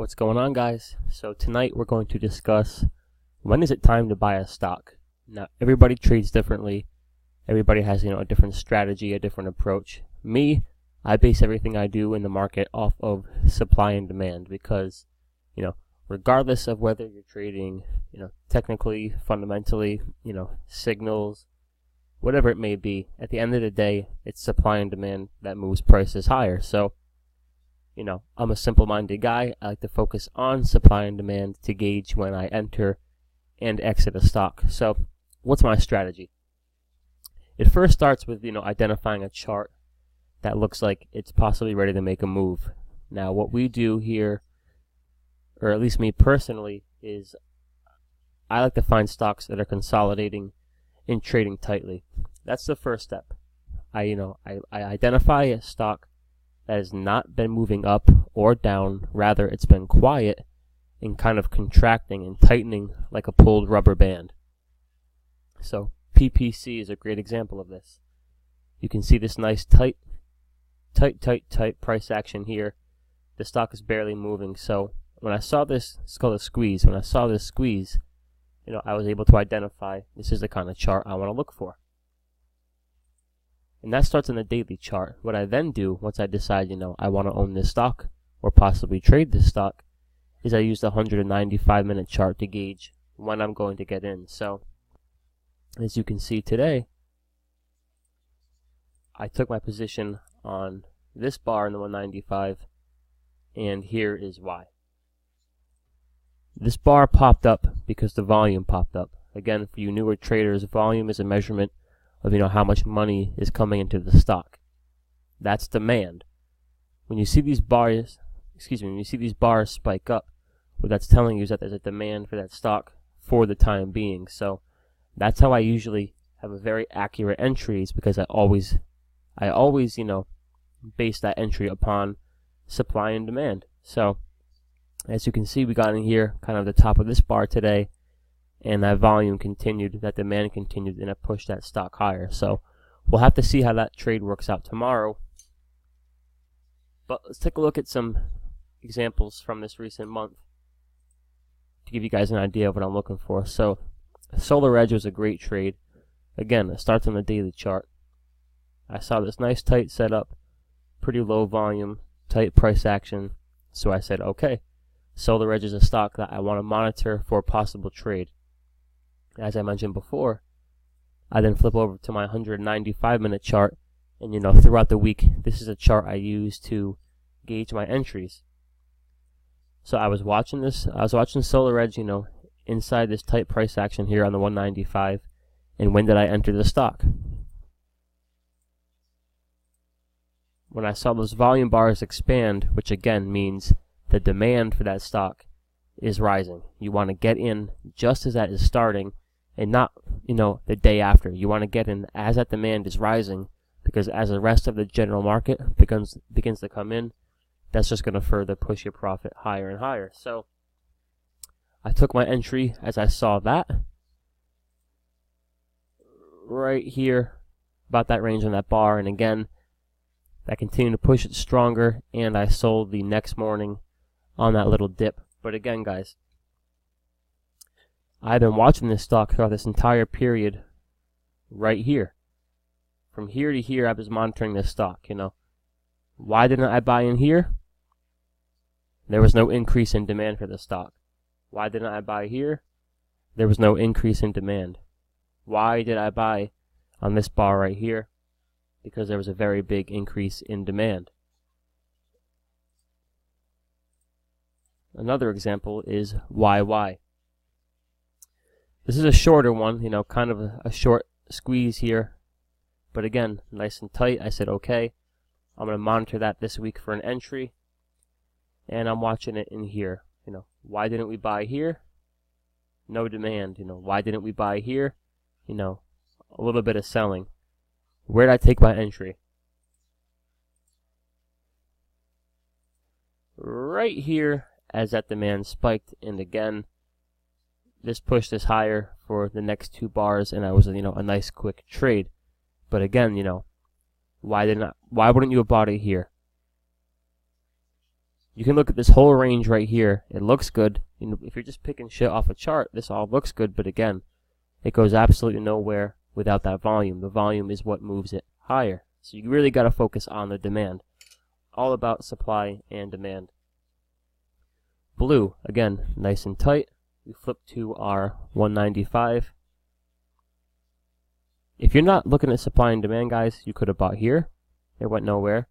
What's going on, guys? So tonight we're going to discuss when is it time to buy a stock. Now, everybody trades differently. Everybody has, a different strategy, a different approach. Me, I base everything I do in the market off of supply and demand because, regardless of whether you're trading, technically, fundamentally, signals, whatever it may be, at the end of the day, it's supply and demand that moves prices higher. So, I'm a simple-minded guy. I like to focus on supply and demand to gauge when I enter and exit a stock. So, what's my strategy? It first starts with, identifying a chart that looks like it's possibly ready to make a move. Now, what we do here, or at least me personally, is I like to find stocks that are consolidating and trading tightly. That's the first step. I identify a stock that has not been moving up or down. Rather, it's been quiet and kind of contracting and tightening like a pulled rubber band. So PPC is a great example of this. You can see this nice tight price action here. The stock is barely moving. So when I saw this, it's called a squeeze. When I saw this squeeze, I was able to identify this is the kind of chart I want to look for. And that starts in the daily chart. What I then do, once I decide, I want to own this stock or possibly trade this stock, is I use the 195-minute chart to gauge when I'm going to get in. So, as you can see today, I took my position on this bar in the 195, and here is why. This bar popped up because the volume popped up. Again, for you newer traders, volume is a measurement of how much money is coming into the stock. That's demand. When you see these bars, spike up, what that's telling you is that there's a demand for that stock for the time being. So that's how I usually have a very accurate entries, because I always base that entry upon supply and demand. So as you can see, we got in here kind of the top of this bar today, and that volume continued, that demand continued, and it pushed that stock higher. So we'll have to see how that trade works out tomorrow. But let's take a look at some examples from this recent month to give you guys an idea of what I'm looking for. So SolarEdge was a great trade. Again, it starts on the daily chart. I saw this nice tight setup, pretty low volume, tight price action. So I said, okay, SolarEdge is a stock that I want to monitor for a possible trade. As I mentioned before, I then flip over to my 195-minute chart, and throughout the week, this is a chart I use to gauge my entries. So I was watching SolarEdge, inside this tight price action here on the 195, and when did I enter the stock? When I saw those volume bars expand, which again means the demand for that stock is rising. You want to get in just as that is starting, and not, the day after. You want to get in as that demand is rising, because as the rest of the general market begins to come in, that's just going to further push your profit higher and higher. So I took my entry as I saw that right here, about that range on that bar, and again, that continued to push it stronger, and I sold the next morning on that little dip. But again, guys, I've been watching this stock throughout this entire period right here. From here to here, I was monitoring this stock, Why didn't I buy in here? There was no increase in demand for the stock. Why didn't I buy here? There was no increase in demand. Why did I buy on this bar right here? Because there was a very big increase in demand. Another example is YY. This is a shorter one, kind of a short squeeze here. But again, nice and tight. I said, okay, I'm going to monitor that this week for an entry. And I'm watching it in here. Why didn't we buy here? No demand. Why didn't we buy here? A little bit of selling. Where did I take my entry? Right here, as that demand spiked, and again, this pushed us higher for the next two bars, and I was, a nice quick trade. But again, why wouldn't you have bought it here? You can look at this whole range right here. It looks good. You know, if you're just picking shit off a chart, this all looks good, but again, it goes absolutely nowhere without that volume. The volume is what moves it higher. So you really got to focus on the demand. All about supply and demand. Blue, again, nice and tight. We flip to our 195. If you're not looking at supply and demand, guys, you could have bought here. It went nowhere.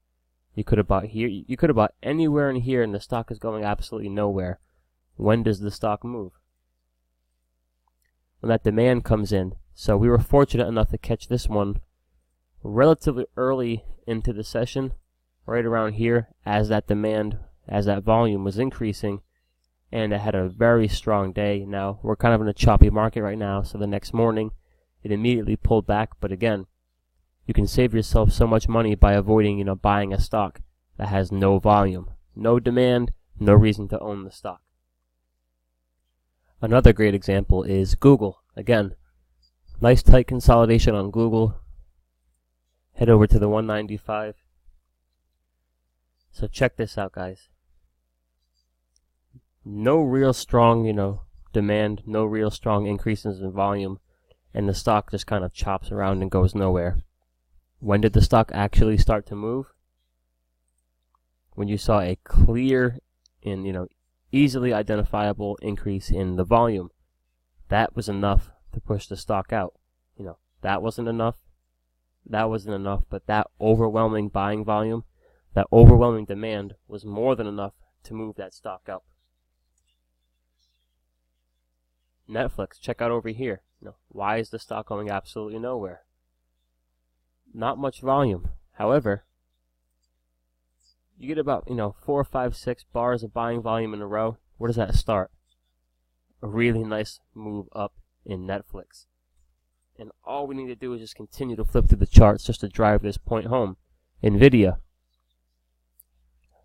You could have bought here. You could have bought anywhere in here, and the stock is going absolutely nowhere. When does the stock move? When that demand comes in. So we were fortunate enough to catch this one relatively early into the session, right around here, as that demand, as that volume was increasing, and it had a very strong day. Now, we're kind of in a choppy market right now, so the next morning, it immediately pulled back, but again, you can save yourself so much money by avoiding, buying a stock that has no volume, no demand, no reason to own the stock. Another great example is Google. Again, nice tight consolidation on Google. Head over to the 195. So check this out, guys. No real strong, demand, no real strong increases in volume, and the stock just kind of chops around and goes nowhere. When did the stock actually start to move? When you saw a clear and, easily identifiable increase in the volume. That was enough to push the stock out. That wasn't enough. That wasn't enough, but that overwhelming buying volume, that overwhelming demand was more than enough to move that stock up. Netflix, check out over here. Why is the stock going absolutely nowhere? Not much volume. However, you get about, 4, 5, 6 bars of buying volume in a row. Where does that start? A really nice move up in Netflix. And all we need to do is just continue to flip through the charts just to drive this point home. Nvidia.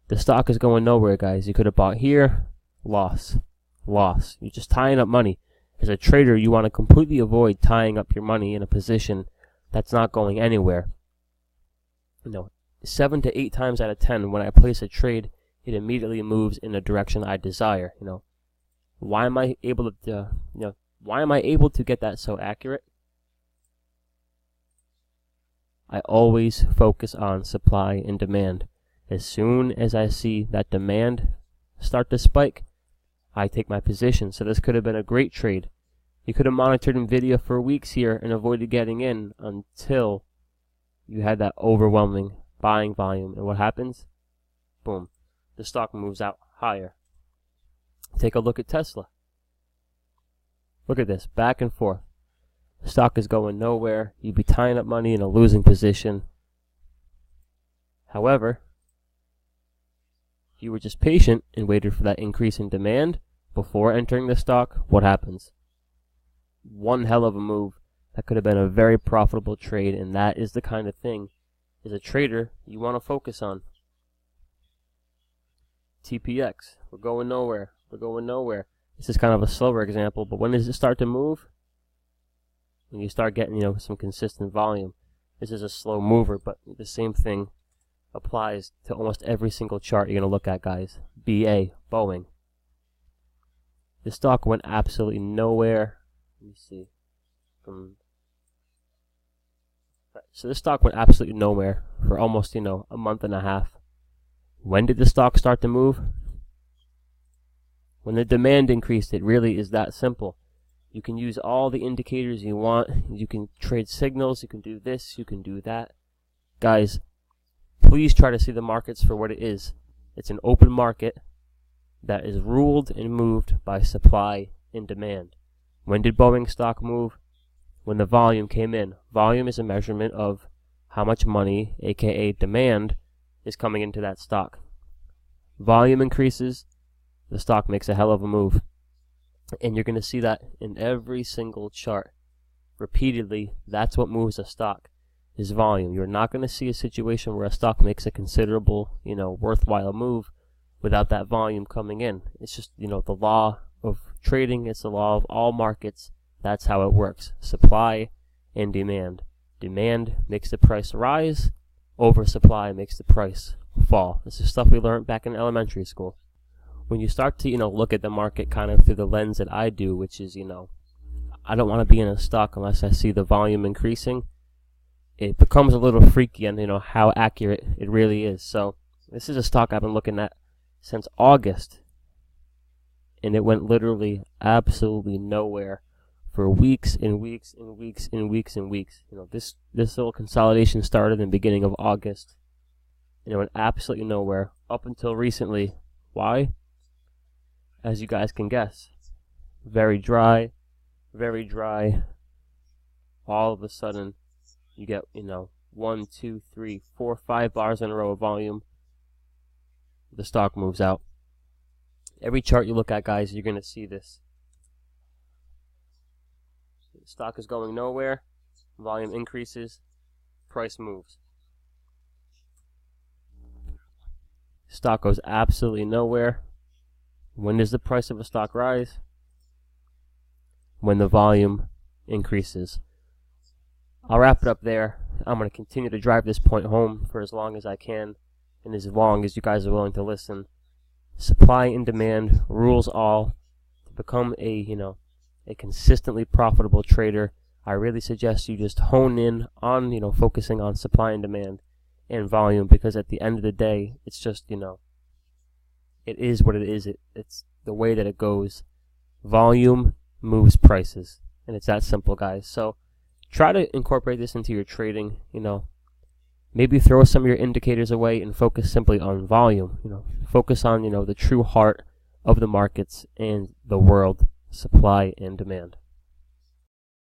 The stock is going nowhere, guys. You could have bought here. Loss. Loss. You're just tying up money. As a trader, you want to completely avoid tying up your money in a position that's not going anywhere. 7 to 8 times out of 10, when I place a trade, it immediately moves in the direction I desire. Why am I able to, why am I able to get that so accurate? I always focus on supply and demand. As soon as I see that demand start to spike, I take my position. So this could have been a great trade. You could have monitored Nvidia for weeks here and avoided getting in until you had that overwhelming buying volume. And what happens? Boom. The stock moves out higher. Take a look at Tesla. Look at this, back and forth. The stock is going nowhere. You'd be tying up money in a losing position. However, if you were just patient and waited for that increase in demand before entering the stock, what happens? One hell of a move. That could have been a very profitable trade, and that is the kind of thing, as a trader, you want to focus on. TPX, we're going nowhere. We're going nowhere. This is kind of a slower example, but when does it start to move? When you start getting, some consistent volume. This is a slow mover, but the same thing applies to almost every single chart you're going to look at, guys. BA, Boeing. The stock went absolutely nowhere. Let me see. So this stock went absolutely nowhere for almost, a month and a half. When did the stock start to move? When the demand increased. It really is that simple. You can use all the indicators you want. You can trade signals. You can do this. You can do that. Guys, please try to see the markets for what it is. It's an open market that is ruled and moved by supply and demand. When did Boeing stock move? When the volume came in. Volume is a measurement of how much money, aka demand, is coming into that stock. Volume increases, the stock makes a hell of a move. And you're going to see that in every single chart. Repeatedly, that's what moves a stock, is volume. You're not going to see a situation where a stock makes a considerable, worthwhile move without that volume coming in. It's just, the law of trading. It's the law of all markets. That's how it works. Supply and demand. Demand makes the price rise. Oversupply makes the price fall. This is stuff we learned back in elementary school. When you start to, look at the market kind of through the lens that I do, which is, I don't want to be in a stock unless I see the volume increasing, it becomes a little freaky on, how accurate it really is. So this is a stock I've been looking at since August, and it went literally absolutely nowhere for weeks and weeks and weeks and weeks and weeks. This little consolidation started in the beginning of August, and it went absolutely nowhere up until recently. Why? As you guys can guess, very dry, very dry. All of a sudden, you get 1, 2, 3, 4, 5 bars in a row of volume. The stock moves out. Every chart you look at, guys, you're going to see this. The stock is going nowhere. Volume increases. Price moves. Stock goes absolutely nowhere. When does the price of a stock rise? When the volume increases. I'll wrap it up there. I'm going to continue to drive this point home for as long as I can, and as long as you guys are willing to listen. Supply and demand rules all. To become a consistently profitable trader, I really suggest you just hone in on, focusing on supply and demand and volume, because at the end of the day, it's just, it is what it is. It's the way that it goes. Volume moves prices, and it's that simple, guys. So try to incorporate this into your trading. Maybe throw some of your indicators away and focus simply on volume. Focus on the true heart of the markets and the world, supply and demand.